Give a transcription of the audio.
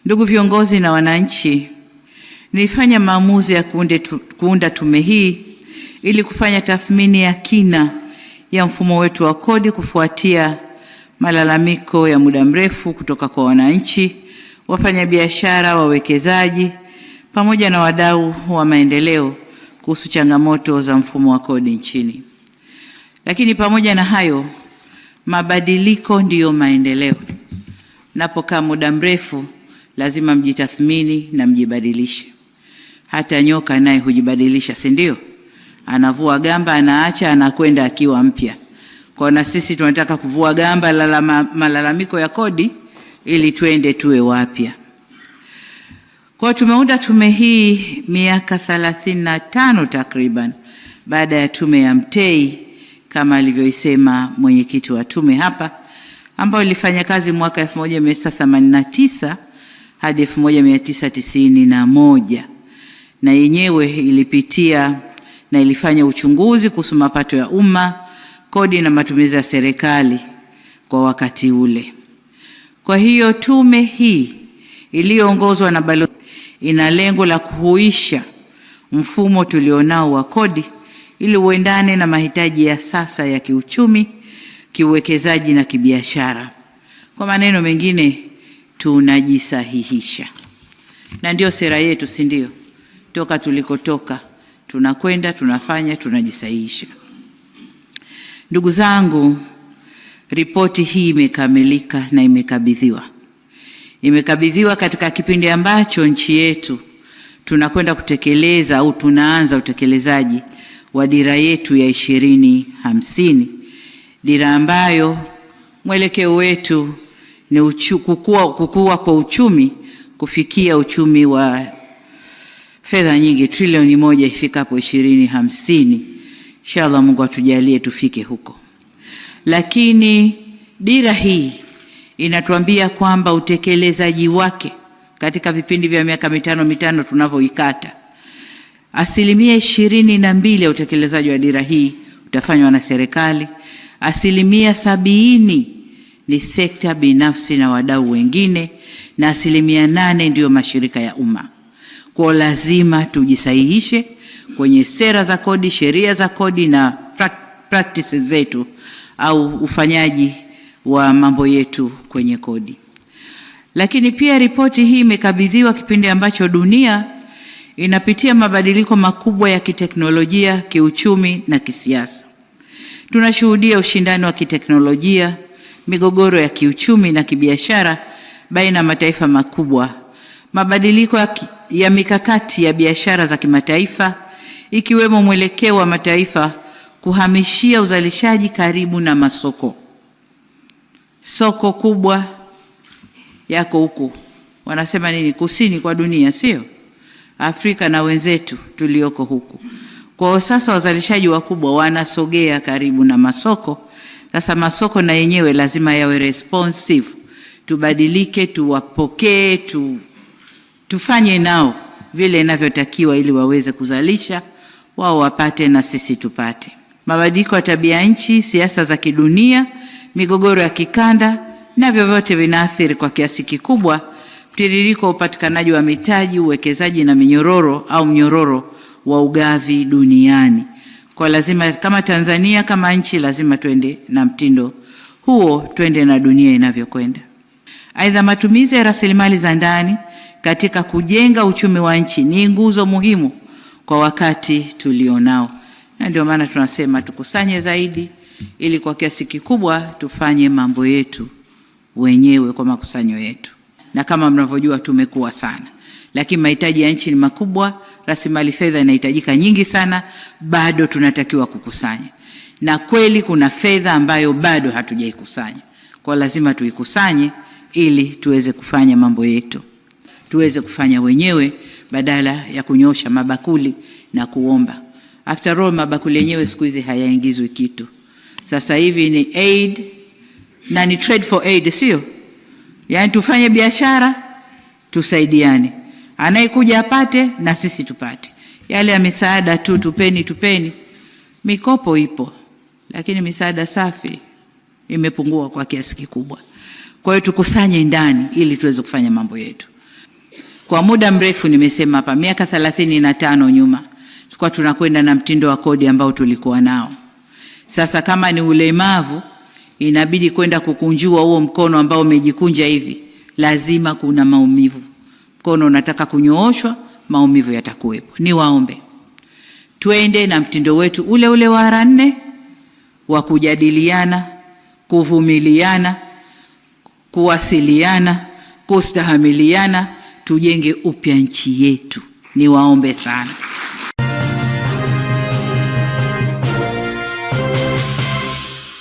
Ndugu viongozi na wananchi, nilifanya maamuzi ya kuunda tume hii ili kufanya tathmini ya kina ya mfumo wetu wa kodi kufuatia malalamiko ya muda mrefu kutoka kwa wananchi, wafanyabiashara, wawekezaji pamoja na wadau wa maendeleo kuhusu changamoto za mfumo wa kodi nchini. Lakini pamoja na hayo, mabadiliko ndiyo maendeleo. Napokaa muda mrefu lazima mjitathmini na mjibadilishe. Hata nyoka naye hujibadilisha, si ndio? Anavua gamba, anaacha, anakwenda akiwa mpya. Kwa na sisi tunataka kuvua gamba la malalamiko ya kodi ili tuende tuwe wapya. Kwa tumeunda tume hii miaka 35 takriban baada ya tume ya Mtei kama alivyoisema mwenyekiti wa tume hapa, ambayo ilifanya kazi mwaka 1989 hadi 1991, na yenyewe ilipitia na ilifanya uchunguzi kuhusu mapato ya umma, kodi na matumizi ya serikali kwa wakati ule. Kwa hiyo tume hii iliyoongozwa na balozi ina lengo la kuhuisha mfumo tulionao wa kodi ili uendane na mahitaji ya sasa ya kiuchumi, kiuwekezaji na kibiashara. Kwa maneno mengine, tunajisahihisha. Na ndio sera yetu, si ndio? Toka tulikotoka, tunakwenda, tunafanya, tunajisahihisha. Ndugu zangu, ripoti hii imekamilika na imekabidhiwa katika kipindi ambacho nchi yetu tunakwenda kutekeleza au tunaanza utekelezaji wa dira yetu ya 2050, dira ambayo mwelekeo wetu ni kukua kwa uchumi kufikia uchumi wa fedha nyingi trilioni 1 ifikapo 2050. Inshallah Mungu atujalie tufike huko. Lakini dira hii inatuambia kwamba utekelezaji wake katika vipindi vya miaka mitano tunavyoikata, 22% ya utekelezaji wa dira hii utafanywa na serikali, 70% ni sekta binafsi na wadau wengine, na 8% ndio mashirika ya umma. Kwa lazima tujisahihishe kwenye sera za kodi, sheria za kodi na practices zetu au ufanyaji wa mambo yetu kwenye kodi. Lakini pia ripoti hii imekabidhiwa kipindi ambacho dunia inapitia mabadiliko makubwa ya kiteknolojia, kiuchumi na kisiasa. Tunashuhudia ushindani wa kiteknolojia, migogoro ya kiuchumi na kibiashara baina ya mataifa makubwa, mabadiliko ya mikakati ya biashara za kimataifa, ikiwemo mwelekeo wa mataifa kuhamishia uzalishaji karibu na masoko. Soko kubwa yako huku, wanasema nini, kusini kwa dunia, sio? Afrika na wenzetu tulioko huku. Kwa sasa wazalishaji wakubwa wanasogea karibu na masoko. Sasa masoko na yenyewe lazima yawe responsive. Tubadilike, tuwapokee, tufanye nao vile inavyotakiwa ili waweze kuzalisha, wao wapate na sisi tupate. Mabadiliko ya tabia nchi, siasa za kidunia, migogoro ya kikanda na vyovyote vinaathiri kwa kiasi kikubwa mtiririko wa upatikanaji wa mitaji, uwekezaji na mnyororo wa ugavi duniani. Kwa lazima kama Tanzania, kama nchi, lazima tuende na mtindo huo, tuende na dunia inavyokwenda. Aidha, matumizi ya rasilimali za ndani katika kujenga uchumi wa nchi ni nguzo muhimu kwa wakati tulionao. Na ndio maana tunasema tukusanye zaidi ili kwa kiasi kikubwa tufanye mambo yetu wenyewe kwa makusanyo yetu. Na kama mnavyojua tumekuwa sana, lakini mahitaji ya nchi ni makubwa, rasilimali fedha inahitajika nyingi sana, bado tunatakiwa kukusanya. Na kweli kuna fedha ambayo bado hatujaikusanya. Kwa lazima tuikusanye ili tuweze kufanya mambo yetu. Tuweze kufanya wenyewe badala ya kunyosha mabakuli na kuomba. After all, mabakuli yenyewe siku hizi hayaingizwi kitu. Sasa hivi ni aid na ni trade for aid, sio? Yaani tufanye biashara, tusaidiane. Anayekuja apate na sisi tupate. Yale ya misaada tu tupeni. Mikopo ipo, lakini misaada safi imepungua kwa kiasi kikubwa. Kwa hiyo tukusanye ndani ili tuweze kufanya mambo yetu. Kwa muda mrefu nimesema hapa, miaka 35 nyuma tulikuwa tunakwenda na mtindo wa kodi ambao tulikuwa nao. Sasa kama ni ulemavu, inabidi kwenda kukunjua huo mkono ambao umejikunja hivi, lazima kuna maumivu. Mkono unataka kunyooshwa, maumivu yatakuwepo. Niwaombe twende na mtindo wetu ule ule wa R 4 wa kujadiliana, kuvumiliana, kuwasiliana, kustahamiliana, tujenge upya nchi yetu. Niwaombe sana.